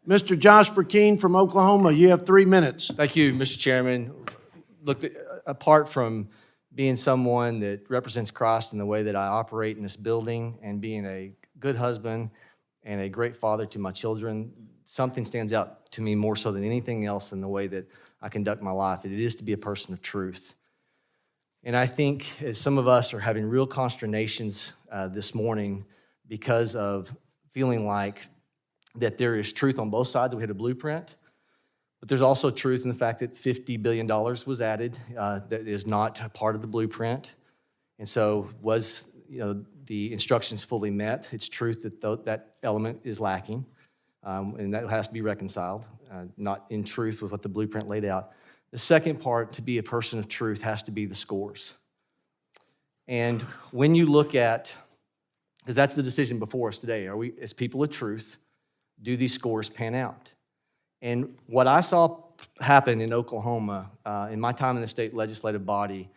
Mr. Josh Brecheen from Oklahoma, you have 3 minutes. Thank you, Mr. Chairman. Look, apart from being someone that represents Christ in the way that I operate in this building and being a good husband and a great father to my children, something stands out to me more so than anything else in the way that I conduct my life. It is to be a person of truth. And I think as some of us are having real consternations this morning because of feeling like that there is truth on both sides, that we had a blueprint, but there's also truth in the fact that $50 billion was added that is not a part of the blueprint. And so was the instructions fully met? It's truth that that element is lacking, and that has to be reconciled, not in truth with what the blueprint laid out. The second part, to be a person of truth, has to be the scores. And when you look at, because that's the decision before us today, are we, as people of truth, do these scores pan out? And what I saw happen in Oklahoma in my time in the state legislative body,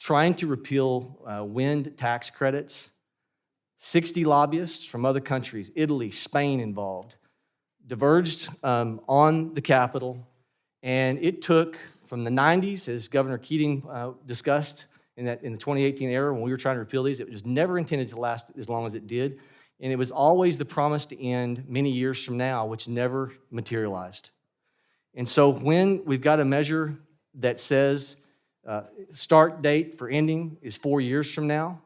trying to repeal wind tax credits, 60 lobbyists from other countries, Italy, Spain involved, diverged on the Capitol, and it took from the 90s, as Governor Keating discussed in the 2018 era when we were trying to repeal these, it was never intended to last as long as it did. And it was always the promise to end many years from now, which never materialized. And so when we've got a measure that says start date for ending is 4 years from now,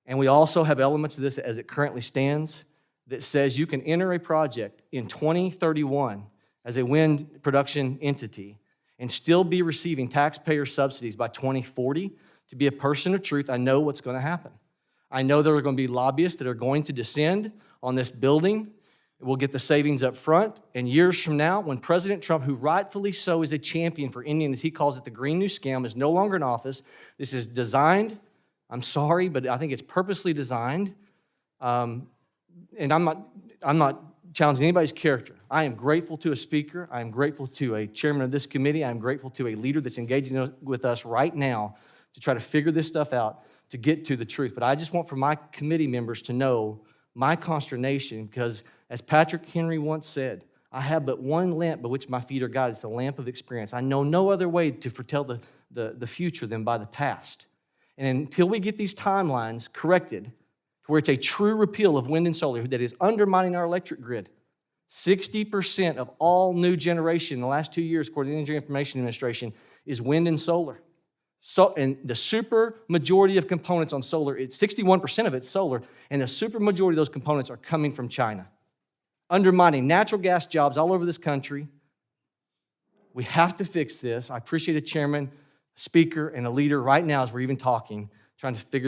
and we also have elements of this as it currently stands that says you can enter a project in 2031 as a wind production entity and still be receiving taxpayer subsidies by 2040, to be a person of truth, I know what's going to happen. I know there are going to be lobbyists that are going to descend on this building. We'll get the savings up front. And years from now, when President Trump, who rightfully so is a champion for ending, as he calls it, the Green New Scam, is no longer in office, this is designed, I'm sorry, but I think it's purposely designed. And I'm not challenging anybody's character. I am grateful to a speaker. I am grateful to a chairman of this committee. I am grateful to a leader that's engaging with us right now to try to figure this stuff out, to get to the truth. But I just want for my committee members to know my consternation, because as Patrick Henry once said, I have but one lamp by which my feet are guided. It's the lamp of experience. I know no other way to foretell the future than by the past. And until we get these timelines corrected to where it's a true repeal of wind and solar that is undermining our electric grid, 60% of all new generation in the last 2 years, according to the Energy Information Administration, is wind and solar. So, and the super majority of components on solar, it's 61% of it's solar, and the super majority of those components are coming from China, undermining natural gas jobs all over this country. We have to fix this. I appreciate a chairman, speaker, and a leader right now as we're even talking, trying to figure